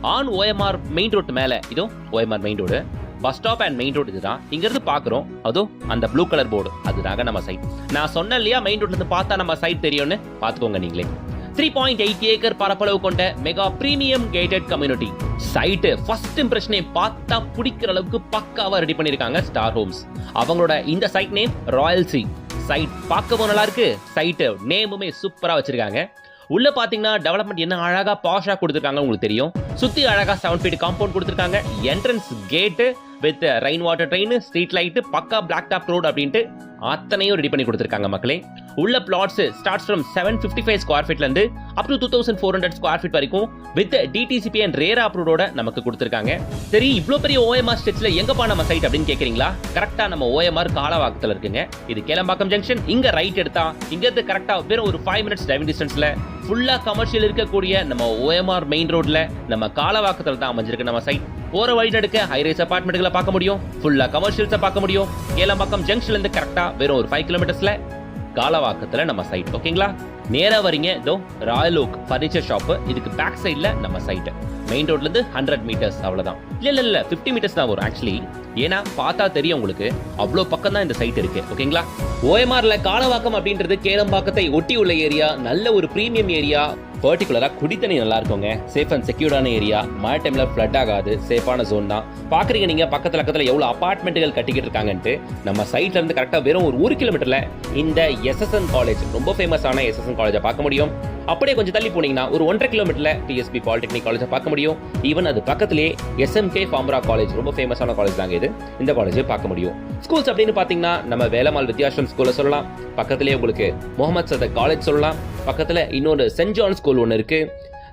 On OMR main road மேல இதோ OMR main road bus stop and main road இதுதான். இங்கிருந்து பாக்குறோம் அதோ அந்த ப்ளூ கலர் போர்டு அதுதாங்க நம்ம சைட். நான் சொன்னேன் இல்லையா மெயின் ரோட்ல இருந்து பார்த்தா நம்ம சைட் தெரியும்னு, பாத்துக்கோங்க நீங்களே. 3.8 ஏக்கர் பரப்பளவு கொண்ட mega premium gated community site. First இம்ப்ரெஷனே பார்த்தா பிடிக்கிற அளவுக்கு பக்காவா ரெடி பண்ணிருக்காங்க ஸ்டார் ஹோம்ஸ். அவங்களோட இந்த சைட் நேம் ராயல்சி. சைட் பார்க்கவும் நல்லா இருக்கு, சைட் நேமுமே சூப்பரா வச்சிருக்காங்க. உள்ள பாத்தீங்கன்னா டெவலப்மெண்ட் என்ன அழகா பாஷா கொடுத்துருக்காங்க உங்களுக்கு தெரியும். சுத்தி அழகா 7 ஃபீட் காம்பவுண்ட் கொடுத்துருக்காங்க. என்ட்ரன்ஸ் கேட்டு with rain water train, street light, பக்கா பிளாக் டாப் ரோடு அப்படின்ட்டு அத்தனையும் ரெடி பண்ணி கொடுத்துருக்காங்க மக்களே. உள்ள பிளாட்ஸ் ஸ்டார்ட்ஸ் ஃப்ரம் 755 ஸ்கொயர் ஃபீட்ல இருந்து அப் டு 2400 ஸ்கொயர் ஃபீட் வரைக்கும் வித் டிடிசிபி அண்ட் ரேரா அப்ரூவோட நமக்கு கொடுத்துருக்காங்க. சரி, இவ்வளோ பெரிய OMR ஸ்டெச்ல எங்கப்பா நம்ம சைட் அப்படின்னு கேட்குறீங்களா? கரெக்டா நம்ம OMR காலவாக்கத்தில் இருக்குங்க. இது கேளம்பாக்கம் ஜங்ஷன். இங்க ரைட் எடுத்தா இங்க இருந்து கரெக்டா வெறும் ஒரு 5 மினிட்ஸ் டிரைவிங் டிஸ்டன்ஸ்ல ஃபுல்லா கமர்ஷியல் இருக்கக்கூடிய நம்ம OMR மெயின் ரோட்ல நம்ம காலவாக்கத்தில் தான் அமைஞ்சிருக்கு நம்ம சைட். போற வழி நடுக்க ஹைரைஸ் அபார்ட்மெண்ட்களை பார்க்க முடியும், ஃபுல்லா கமர்ஷியல்ஸை பார்க்க முடியும். கேளம்பாக்கம் ஜங்ஷன்ல இருந்து கரெக்டா வெறும் ஒரு 5 கிலோமீட்டர்ஸ்ல காலவாக்கத்துல நம்ம சைட். ஓகேங்களா? நேரா வரீங்க இதோ ராயல் ஓக் ஃபர்னிச்சர் ஷாப். இதுக்கு பேக் சைட்ல நம்ம சைட். மெயின் ரோட்ல இருந்து 100 மீட்டர்ஸ் அவ்வளவுதான். இல்ல 50 மீட்டர்ஸ் தான் வரும் ஆக்சுவலி. ஏன்னா பார்த்தா தெரியும் உங்களுக்கு அவ்வளோ பக்கம் தான் இந்த சைட் இருக்கு. ஓகேங்களா? OMRல காலவாக்கம் அப்படின்றது கேளம்பாக்கத்தை ஒட்டி உள்ள ஏரியா. நல்ல ஒரு பிரீமியம் ஏரியா. பர்டிகுலரா குடித்தண்ணி நல்லா இருக்குங்க. சேஃப் அண்ட் செக்யூர்டான ஏரியா. மழை டைம்ல ஃப்ளட் ஆகாது. சேஃபான ஜோன் தான். பாக்குறீங்க நீங்க பக்கத்துல எவ்வளவு அபார்ட்மெண்ட்டுகள் கட்டிக்கிட்டு இருக்காங்கன்ட்டு. நம்ம சைட்ல இருந்து கரெக்டா வெறும் ஒரு 1 கிலோமீட்டர்ல இந்த SSN காலேஜ், ரொம்ப ஃபேமஸான SSN காலேஜை பார்க்க முடியும். அப்படியே கொஞ்சம் தள்ளி போனீங்கன்னா ஒரு 1.5 கிலோமீட்டர்ல TSP பாலிடெக்னிக் காலேஜை பார்க்க முடியும். ஈவன் அது பக்கத்திலேயே SMK ஃபார்மரா காலேஜ், ரொம்ப ஃபேமஸான காலேஜ் தாங்க இது. இந்த காலேஜை பார்க்க முடியும். ஸ்கூல்ஸ் அப்படின்னு பாத்தீங்கன்னா நம்ம வேலம்மாள் வித்யாஸ்ரம் ஸ்கூல்ல சொல்லலாம். பக்கத்திலேயே உங்களுக்கு முகமது சதக் காலேஜ் சொல்லலாம். பக்கத்துல இன்னொரு சென்ட் ஜான் ஸ்கூல் ஒன்று இருக்கு.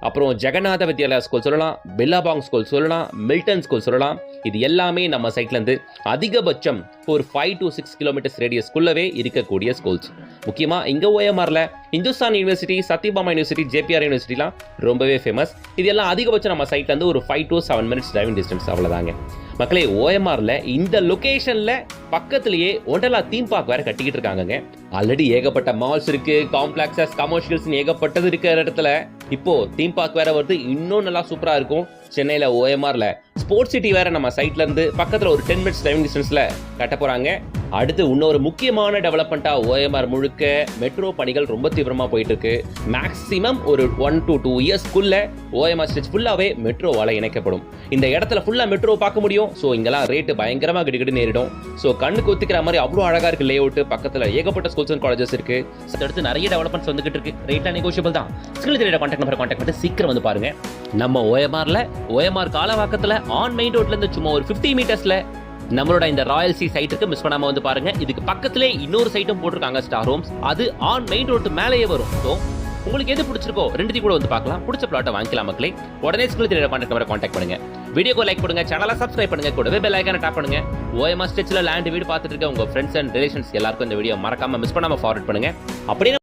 அப்புறம் ஜெகநாத வித்யாலயா ஸ்கூல் சொல்லலாம், பில்லாபாங் ஸ்கூல் சொல்லலாம், மில்டன் ஸ்கூல் சொல்லலாம். இது எல்லாமே நம்ம சைட்ல இருந்து அதிகபட்சம் ஒரு 5 to 6 கிலோமீட்டர்ஸ் ரேடியஸ்குள்ளவே இருக்கக்கூடிய ஸ்கூல்ஸ். முக்கியமா இங்க OMRல Hindustan university, Sathyabama university, JPR யூனிவர்சிட்டிலாம் ரொம்பவே ஃபேமஸ். இது எல்லாம் அதிகபட்சம் நம்ம சைட்ல இருந்து ஒரு 5 to 7 மினிட்ஸ் டிரைவிங் டிஸ்டன்ஸ் அவ்வளவுதாங்க மக்களே. OMRல இந்த லொகேஷன்ல பக்கத்திலேயே ஒண்டர்லா தீம் பார்க் வேற கட்டிக்கிட்டு இருக்காங்க. ஆல்ரெடி ஏகப்பட்ட மால்ஸ் இருக்கு, காம்ப்ளெக்ஸஸ், கமர்ஷியல்ஸ் ஏகப்பட்டது இருக்கிற இடத்துல இப்போ தீம் பார்க் வேற வருது. இன்னும் நல்லா சூப்பரா இருக்கும். சென்னையில OMRல ஸ்போர்ட்ஸ் சிட்டி வேற நம்ம சைட்ல இருந்து பக்கத்துல ஒரு 10 மினிட்ஸ் டிரைவிங் டிஸ்டன்ஸ்ல கட்ட போறாங்க. அடுத்து இன்னொரு முக்கியமான டெவலப்மெண்டா OMR முழுக்க மெட்ரோ பணிகள் ரொம்ப தீவிரமா போயிட்டு இருக்கு. மேக்ஸிமம் ஒரு 1 to 2 இயர்ஸ்க்குள்ள OMR ஸ்டெச் ஃபுல்லாவே மெட்ரோவால இணைக்கப்படும். இந்த இடத்துல ஃபுல்லா மெட்ரோ பார்க்க முடியும். ஸோ இங்கெல்லாம் ரேட்டு பயங்கரமா கிடுகிடு நேரிடும். ஸோ கண்ணுக்கு ஒத்திக்கிற மாதிரி அவ்வளோ அழகா இருக்கு லே அவுட். பக்கத்துல ஏகப்பட்ட ஸ்கூல்ஸ் அண்ட் காலேஜஸ் இருக்கு. அடுத்து நிறைய டெவலப்மெண்ட்ஸ் வந்துகிட்டு இருக்கு. ரேட்லாம் நெகோஷியபிள் தான். ஸ்கில் தெரியாத கான்டாக்ட் நம்பர் கான்டாக்ட் பண்ணி சீக்கிரம் வந்து பாருங்க. நம்ம OMR காலவாக்கத்துல ஆன் மெயின் ரோட்ல இருந்து சும்மா ஒரு 50 மீட்டர்ஸ்ல நம்மளோட இந்த ராயல்சி சைட்டுக்கு மிஸ் பண்ணாம வந்து பாருங்க. இதுக்கு பக்கத்திலே இன்னொரு சைட்டும் போட்டிருக்காங்க ஸ்டார் ஹோம்ஸ். அது ஆன் மெயின் ரோட் மேலேயே வரும். ஸோ உங்களுக்கு எது பிடிச்சிருக்கோ ரெண்டுத்தையும் கூட வந்து பார்க்கலாம். பிடிச்ச பிளாட்டை வாங்கிக்கலாம் மக்களே. உடனே ஸ்கில் தெரியாத கான்டாக்ட் நம்பரை கான்டாக்ட் பண்ணுங்க. வீடியோக்கு லைக் பண்ணுங்க, சேனலை சப்ஸ்கிரைப் பண்ணுங்க, கூடவே பெல் ஐகானை டாப் பண்ணுங்க. OMR ஸ்டெச்ல லேண்ட் வீடு பார்த்துட்டு இருக்க உங்க ஃப்ரெண்ட்ஸ் அண்ட் ரிலேஷன்ஸ் எல்லாருக்கும் இந்த வீடியோ மறக்காம மிஸ் பண்ணாம ஃபார்வர்ட் பண்ணுங்க. அப்படியே